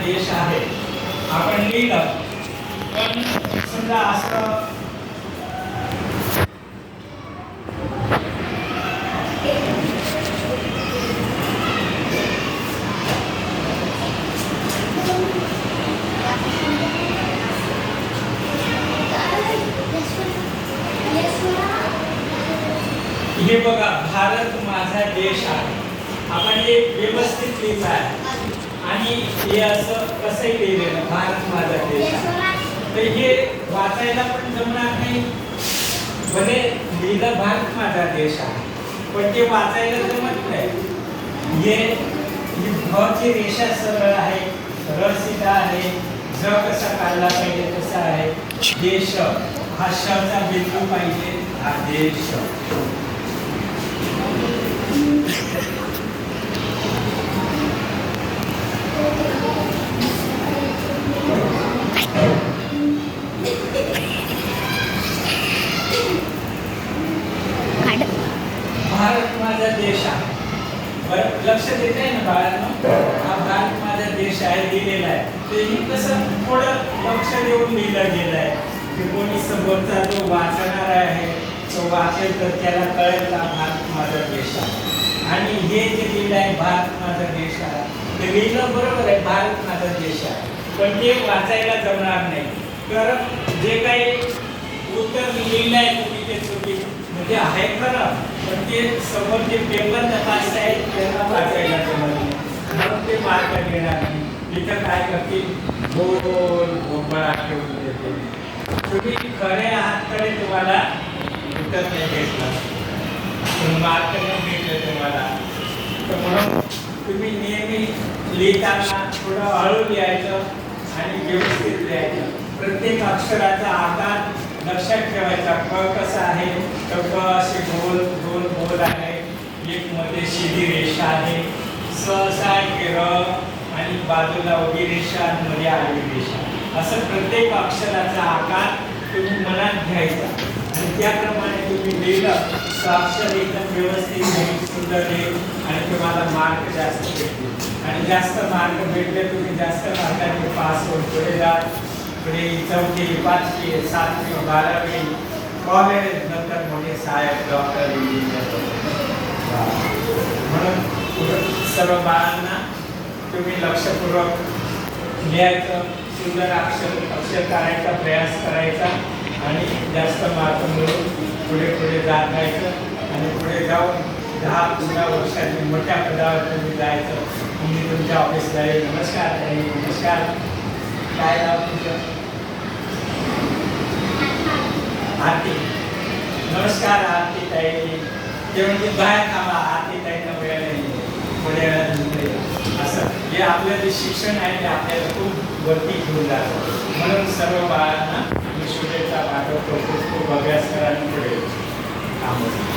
देश आहे आपण लिहिलं, पण समजा असं हे बघा, भारत माझा देश आहे. आपण हे व्यवस्थित लिहिलं आहे आणि हे असं कसंही लिहिलेलं, भारत माझा देश आहे. तर हे वाचायला पण जमणार नाही. भले लिहिलं भारत माझा देश आहे, पण ते वाचायला जमत नाही. हे भची रेषा सरळ आहे, र सीधा आहे, ज कसा काढला पाहिजे तसा आहे. देश हा शचा बिंदू पाहिजे, हा देश. भारत माझा देश आहे. बरं लक्ष देत आहे ना बाळांनो, हा भारत माझा देश आहे लिहिलेला आहे. ते कसं थोडं लक्ष देऊन लिहिलं गेलं आहे की कोणी समोरचा जो वाचणार आहे तो वाचेल तर त्याला कळेल का भारत माझा देश आहे. आणि हे जे लिहिलं आहे भारत माझा देश आहे, ते लिहिलं बरोबर आहे भारत माझा देश आहे, पण ते वाचायला जमणार नाही. तर जे काही उत्तर लिहिलं आहे तुम्ही ते चुकी म्हणजे आहे खरं, पण ते समोर जे पेपर तपासत आहेत त्यांना वाचायला जमत नाही, म्हणून ते मार्क देणार नाही. तिथं काय करतील, गोल भोपळा ठेवून देते. तुम्ही खरे आहात तरी तुम्हाला उत्तर नाही भेटलं, पण मार्क नाही भेटले तुम्हाला. तर म्हणून तुम्ही नेहमी लिहिताना थोडं हळू लिहायचं आणि व्यवस्थित लिहायचं. प्रत्येक अक्षराचा आकार लक्षात ठेवायचा. क कसा आहे तर क असे गोल गोल गोल आहे, एक मध्ये सीधी रेषा आहे, स असा आहे र आणि बाजूला उभी रेषा आणि मध्ये आडवी रेषा. असं प्रत्येक अक्षराचा आकार तुम्ही मनात घ्यायचा आणि त्याप्रमाणे तुम्ही लिहिलं तर अक्षर एकदम व्यवस्थित येईल, सुंदर येईल आणि तुम्हाला मार्क जास्त भेटतील. आणि जास्त मार्क भेटले तुम्ही जास्त मार्काने पास होऊन पुढे जा. पुढे 4वी 5वी 7वी 12वी कॉलेज, नंतर मोठे साहेब, डॉक्टर, इंजिनियर. म्हणून सर्व बाळांना तुम्ही लक्षपूर्वक लिहायचं, सुंदर अक्षर काढायचा प्रयास करायचा आणि जास्त मार्क मिळून पुढे पुढे जात राहायचं आणि पुढे जाऊन 10-15 वर्षांनी मोठ्या पदावर तुम्ही जायचं. तुम्ही तुमच्या ऑफिसला येईल. नमस्कार ताई, नमस्कार. काय नाव तुमचं? आरती. नमस्कार आरती ताई. ते म्हणजे बाहेर थांबा, आरती ताईंना वेळ नाही, पुढे असं हे आपलं जे शिक्षण आहे ते आपल्याला खूप वरती घेऊन जातं. म्हणून सर्व बाळांना मी शुभेच्छा पाठवतो. खूप खूप अभ्यास करा आणि पुढे थांबवतो.